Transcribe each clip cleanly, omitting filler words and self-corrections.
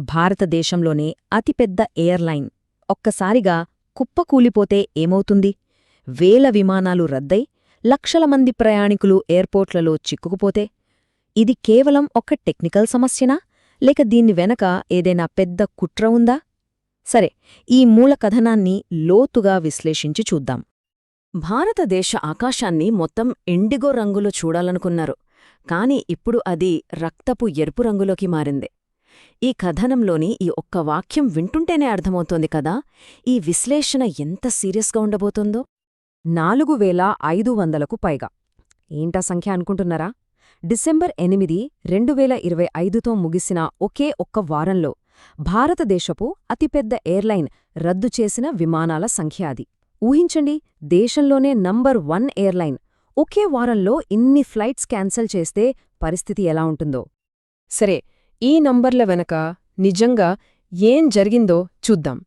భారతదేశంలోనే అతిపెద్ద ఎయిర్లైన్ ఒక్కసారిగా కుప్పకూలిపోతే ఏమవుతుంది? వేల విమానాలు రద్దై లక్షల మంది ప్రయాణికులు ఎయిర్పోర్ట్లలో చిక్కుకుపోతే? ఇది కేవలం ఒక టెక్నికల్ సమస్యనా, లేక దీన్ని వెనక ఏదైనా పెద్ద కుట్ర ఉందా? సరే, ఈ మూల కథనాన్ని లోతుగా విశ్లేషించి చూద్దాం. భారతదేశ ఆకాశాన్ని మొత్తం ఇండిగో రంగులో చూడాలనుకున్నారు, కాని ఇప్పుడు అది రక్తపు ఎరుపు రంగులోకి మారింది. ఈ కథనంలోని ఈ ఒక్క వాక్యం వింటుంటేనే అర్థమవుతోంది కదా ఈ విశ్లేషణ ఎంత సీరియస్గా ఉండబోతోందో. 4500కు పైగా. ఏంటా సంఖ్య అనుకుంటున్నారా? డిసెంబర్ 8, 2025తో ముగిసిన ఒకే ఒక్క వారంలో భారతదేశపు అతిపెద్ద ఎయిర్లైన్ రద్దు చేసిన విమానాల సంఖ్య అది. ఊహించండి, దేశంలోనే నంబర్ 1 ఎయిర్లైన్ ఒకే వారంలో ఇన్ని ఫ్లైట్స్ క్యాన్సల్ చేస్తే పరిస్థితి ఎలా ఉంటుందో. సరే, ఈ నంబర్ల వెనక నిజంగా ఏం జరిగిందో చూద్దాం.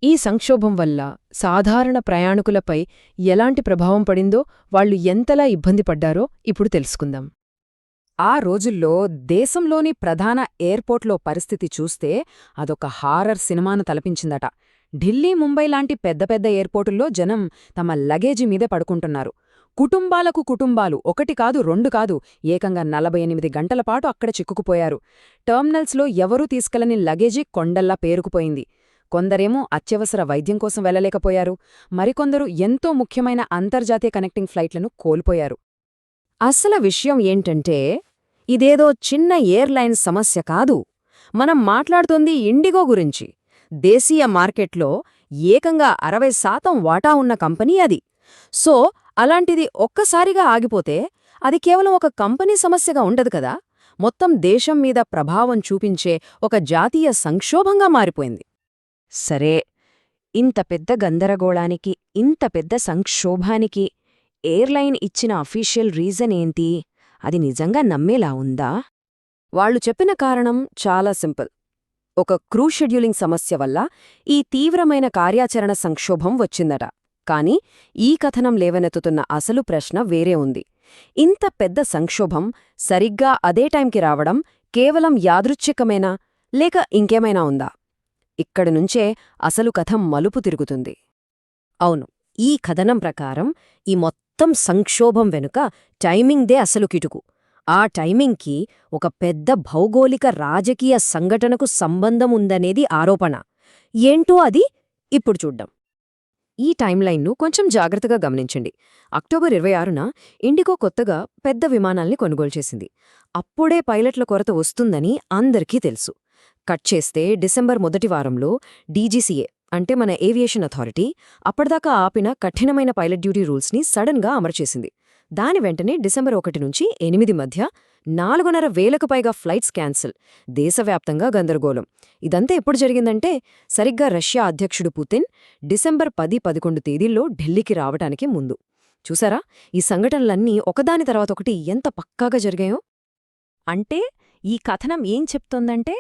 ఈ సంక్షోభం వల్ల సాధారణ ప్రయాణికులపై ఎలాంటి ప్రభావం పడిందో, వాళ్లు ఎంతలా ఇబ్బంది పడ్డారో ఇప్పుడు తెలుసుకుందాం. ఆ రోజుల్లో దేశంలోని ప్రధాన ఎయిర్పోర్ట్లో పరిస్థితి చూస్తే అదొక హారర్ సినిమాను తలపించిందట. ఢిల్లీ, ముంబై లాంటి పెద్ద పెద్ద ఎయిర్పోర్టుల్లో జనం తమ లగేజీ మీదే పడుకుంటున్నారు. కుటుంబాలకు కుటుంబాలు, ఒకటి కాదు రెండు కాదు, ఏకంగా 48 గంటలపాటు అక్కడ చిక్కుకుపోయారు. టర్మినల్స్లో ఎవరూ తీసుకెళ్లని లగేజీ కొండల్లా పేరుకుపోయింది. కొందరేమో అత్యవసర వైద్యం కోసం వెళ్లలేకపోయారు, మరికొందరు ఎంతో ముఖ్యమైన అంతర్జాతీయ కనెక్టింగ్ ఫ్లైట్లను కోల్పోయారు. అసలు విషయం ఏంటంటే, ఇదేదో చిన్న ఎయిర్లైన్ సమస్య కాదు. మనం మాట్లాడుతోంది ఇండిగో గురించి. దేశీయ మార్కెట్లో ఏకంగా 60% వాటా ఉన్న కంపెనీ అది. సో అలాంటిది ఒక్కసారిగా ఆగిపోతే అది కేవలం ఒక కంపెనీ సమస్యగా ఉండదు కదా, మొత్తం దేశం మీద ప్రభావం చూపించే ఒక జాతీయ సంక్షోభంగా మారిపోయింది. సరే, ఇంత పెద్ద గందరగోళానికి, ఇంత పెద్ద సంక్షోభానికి ఎయిర్లైన్ ఇచ్చిన అఫీషియల్ రీజన్ ఏంటి? అది నిజంగా నమ్మేలా ఉందా? వాళ్లు చెప్పిన కారణం చాలా సింపుల్. ఒక క్రూ షెడ్యూలింగ్ సమస్య వల్ల ఈ తీవ్రమైన కార్యాచరణ సంక్షోభం వచ్చిందట. కాని ఈ కథనం లేవనెత్తుతున్న అసలు ప్రశ్న వేరే ఉంది. ఇంత పెద్ద సంక్షోభం సరిగ్గా అదే టైంకి రావడం కేవలం యాదృచ్ఛికమేనా, లేక ఇంకేమైనా ఉందా? ఇక్కడినుంచే అసలు కథ మలుపు తిరుగుతుంది. అవును, ఈ కథనం ప్రకారం ఈ మొత్తం సంక్షోభం వెనుక టైమింగ్దే అసలు కిటుకు. ఆ టైమింగ్కి ఒక పెద్ద భౌగోళిక రాజకీయ సంఘటనకు సంబంధం ఉందనేది ఆరోపణ. ఏంటో అది ఇప్పుడు చూడ్డం. ఈ టైమ్లైన్ను కొంచెం జాగ్రత్తగా గమనించండి. అక్టోబర్ 26న ఇండిగో కొత్తగా పెద్ద విమానాల్ని కొనుగోలు చేసింది. అప్పుడే పైలట్ల కొరత వస్తుందని అందరికీ తెలుసు. కట్ చేస్తే డిసెంబర్ మొదటి వారంలో డీజీసీఏ అంటే మన ఏవియేషన్ అథారిటీ అప్పటిదాకా ఆపిన కఠినమైన పైలట్ డ్యూటీ రూల్స్ని సడన్గా అమరుచేసింది. దాని వెంటనే డిసెంబర్ 1 నుంచి 8 మధ్య 4,500కు పైగా ఫ్లైట్స్ క్యాన్సిల్. దేశవ్యాప్తంగా గందరగోళం. ఇదంతా ఎప్పుడు జరిగిందంటే, సరిగ్గా రష్యా అధ్యక్షుడు పుతిన్ డిసెంబర్ 10, 11 తేదీల్లో ఢిల్లీకి రావటానికి ముందు. చూసారా, ఈ సంఘటనలన్నీ ఒకదాని తర్వాత ఒకటి ఎంత పక్కాగా జరిగాయో. అంటే ఈ కథనం ఏం చెప్తోందంటే,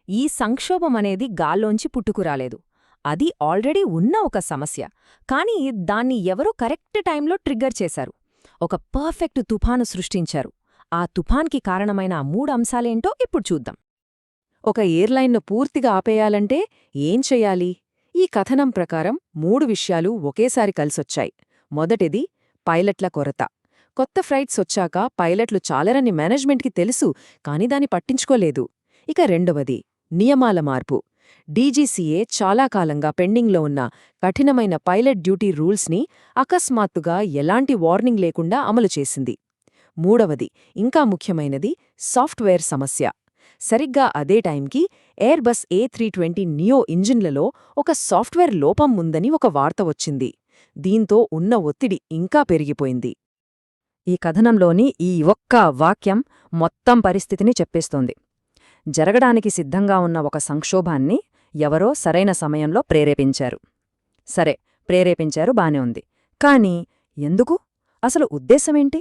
ఈ సంక్షోభం అనేది గాల్లోంచి పుట్టుకురాలేదు. అది ఆల్రెడీ ఉన్న ఒక సమస్య. కానీ దాన్ని ఎవరో కరెక్ట్ టైంలో ట్రిగ్గర్ చేశారు. ఒక పర్ఫెక్ట్ తుఫాను సృష్టించారు. ఆ తుఫాన్కి కారణమైన ఆ 3 అంశాలేంటో ఇప్పుడు చూద్దాం. ఒక ఎయిర్లైన్ను పూర్తిగా ఆపేయాలంటే ఏం చెయ్యాలి? ఈ కథనం ప్రకారం 3 విషయాలు ఒకేసారి కలిసొచ్చాయి. మొదటిది పైలట్ల కొరత. కొత్త ఫ్లైట్స్ వచ్చాక పైలట్లు చాలరని మేనేజ్మెంట్కి తెలుసు, కాని దాన్ని పట్టించుకోలేదు. ఇక రెండవది నియమాల మార్పు. డీజీసీఏ చాలా కాలంగా పెండింగ్లో ఉన్న కఠినమైన పైలట్ డ్యూటీ రూల్స్ని అకస్మాత్తుగా ఎలాంటి వార్నింగ్ లేకుండా అమలు చేసింది. మూడవది, ఇంకా ముఖ్యమైనది, సాఫ్ట్వేర్ సమస్య. సరిగ్గా అదే టైంకి ఎయిర్బస్ A320 నియో ఇంజిన్లలో ఒక సాఫ్ట్వేర్ లోపం ఉందని ఒక వార్త వచ్చింది. దీంతో ఉన్న ఒత్తిడి ఇంకా పెరిగిపోయింది. ఈ కథనంలోని ఈ ఒక్క వాక్యం మొత్తం పరిస్థితిని చెప్పేస్తోంది. జరగడానికి సిద్ధంగా ఉన్న ఒక సంక్షోభాన్ని ఎవరో సరైన సమయంలో ప్రేరేపించారు. సరే, ప్రేరేపించారు, బానే ఉంది. కానీ ఎందుకు? అసలు ఉద్దేశమేంటి?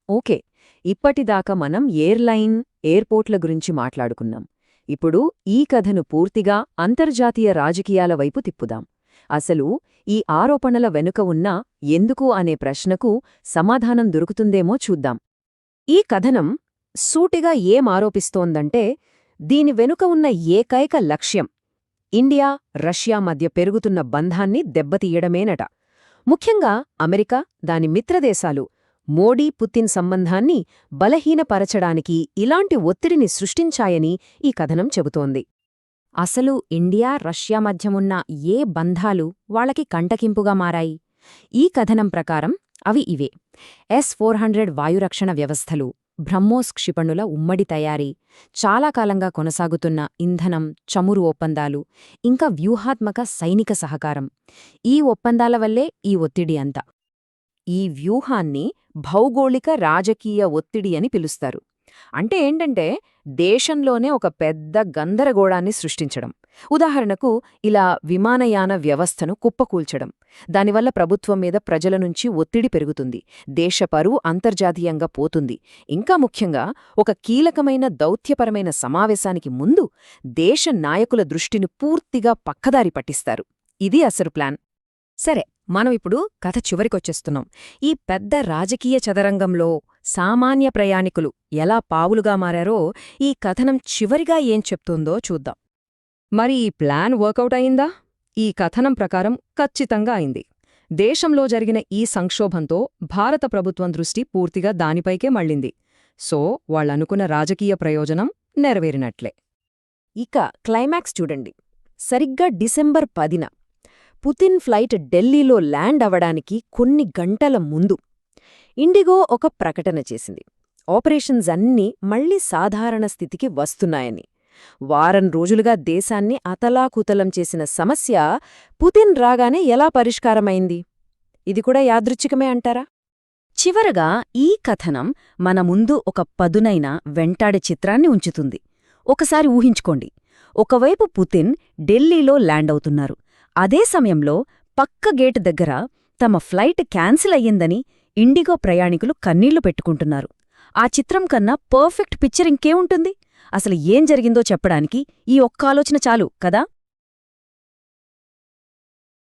ఓకే, ఇప్పటిదాకా మనం ఎయిర్లైన్, ఎయిర్పోర్ట్ల గురించి మాట్లాడుకున్నాం. ఇప్పుడు ఈ కథను పూర్తిగా అంతర్జాతీయ రాజకీయాల వైపు తిప్పుదాం. అసలు ఈ ఆరోపణల వెనుక ఉన్న ఎందుకు అనే ప్రశ్నకు సమాధానం దొరుకుతుందేమో చూద్దాం. ఈ కథనం సూటిగా ఏం ఆరోపిస్తోందంటే, దీని వెనుక ఉన్న ఏకైక లక్ష్యం ఇండియా, రష్యా మధ్య పెరుగుతున్న బంధాన్ని దెబ్బతీయడమేనట. ముఖ్యంగా అమెరికా, దాని మిత్రదేశాలు మోడీ పుతిన్ సంబంధాన్ని బలహీనపరచడానికి ఇలాంటి ఒత్తిడిని సృష్టించాయని ఈ కథనం చెబుతోంది. అసలు ఇండియా, రష్యా మధ్యమున్న ఏ బంధాలు వాళ్ళకి కంటకింపుగా మారాయి? ఈ కథనం ప్రకారం అవి ఇవే: S-400 వాయురక్షణ వ్యవస్థలు, బ్రహ్మోస్ క్షిపణుల ఉమ్మడి తయారీ, చాలా కాలంగా కొనసాగుతున్న ఇంధనం, చమురు ఒప్పందాలు, ఇంకా వ్యూహాత్మక సైనిక సహకారం. ఈ ఒప్పందాల వల్లే ఈ ఒత్తిడి అంతా. ఈ వ్యూహాన్ని భౌగోళిక రాజకీయ ఒత్తిడి అని పిలుస్తారు. అంటే ఏంటంటే దేశంలోనే ఒక పెద్ద గందరగోళాన్ని సృష్టించడం. ఉదాహరణకు ఇలా విమానయాన వ్యవస్థను కుప్పకూల్చడం. దానివల్ల ప్రభుత్వం మీద ప్రజల నుంచి ఒత్తిడి పెరుగుతుంది, దేశ పరువు అంతర్జాతీయంగా పోతుంది. ఇంకా ముఖ్యంగా ఒక కీలకమైన దౌత్యపరమైన సమావేశానికి ముందు దేశ నాయకుల దృష్టిని పూర్తిగా పక్కదారి పట్టిస్తారు. ఇది అసలు ప్లాన్. సరే, మనం ఇప్పుడు కథ చివరికొచ్చేస్తున్నాం. ఈ పెద్ద రాజకీయ చదరంగంలో సామాన్య ప్రయాణికులు ఎలా పావులుగా మారారో ఈ కథనం చివరిగా ఏం చెప్తుందో చూద్దాం. మరి ఈ ప్లాన్ వర్కౌట్ అయిందా? ఈ కథనం ప్రకారం ఖచ్చితంగా అయింది. దేశంలో జరిగిన ఈ సంక్షోభంతో భారత ప్రభుత్వం దృష్టి పూర్తిగా దానిపైకే మళ్ళింది. సో వాళ్ళనుకున్న రాజకీయ ప్రయోజనం నెరవేరినట్లే. ఇక క్లైమాక్స్ చూడండి. సరిగ్గా డిసెంబర్ 10న పుతిన్ ఫ్లైట్ ఢిల్లీలో ల్యాండ్ అవడానికి కొన్ని గంటల ముందు ఇండిగో ఒక ప్రకటన చేసింది. ఆపరేషన్స్ అన్నీ మళ్లీ సాధారణ స్థితికి వస్తున్నాయని. వారం రోజులుగా దేశాన్ని అతలాకుతలం చేసిన సమస్య పుతిన్ రాగానే ఎలా పరిష్కారమైంది? ఇది కూడా యాదృచ్ఛికమే అంటారా? చివరగా ఈ కథనం మన ముందు ఒక పదునైన వెంటాడే చిత్రాన్ని ఉంచుతుంది. ఒకసారి ఊహించుకోండి, ఒకవైపు పుతిన్ ఢిల్లీలో ల్యాండ్ అవుతున్నారు. అదే సమయంలో పక్క గేటు దగ్గర తమ ఫ్లైట్ క్యాన్సిల్ అయ్యిందని ఇండిగో ప్రయాణికులు కన్నీళ్లు పెట్టుకుంటున్నారు. ఆ చిత్రం కన్నా పర్ఫెక్ట్ పిక్చర్ ఇంకేముంటుంది? అసలు ఏం జరిగిందో చెప్పడానికి ఈ ఒక్క ఆలోచన చాలు కదా.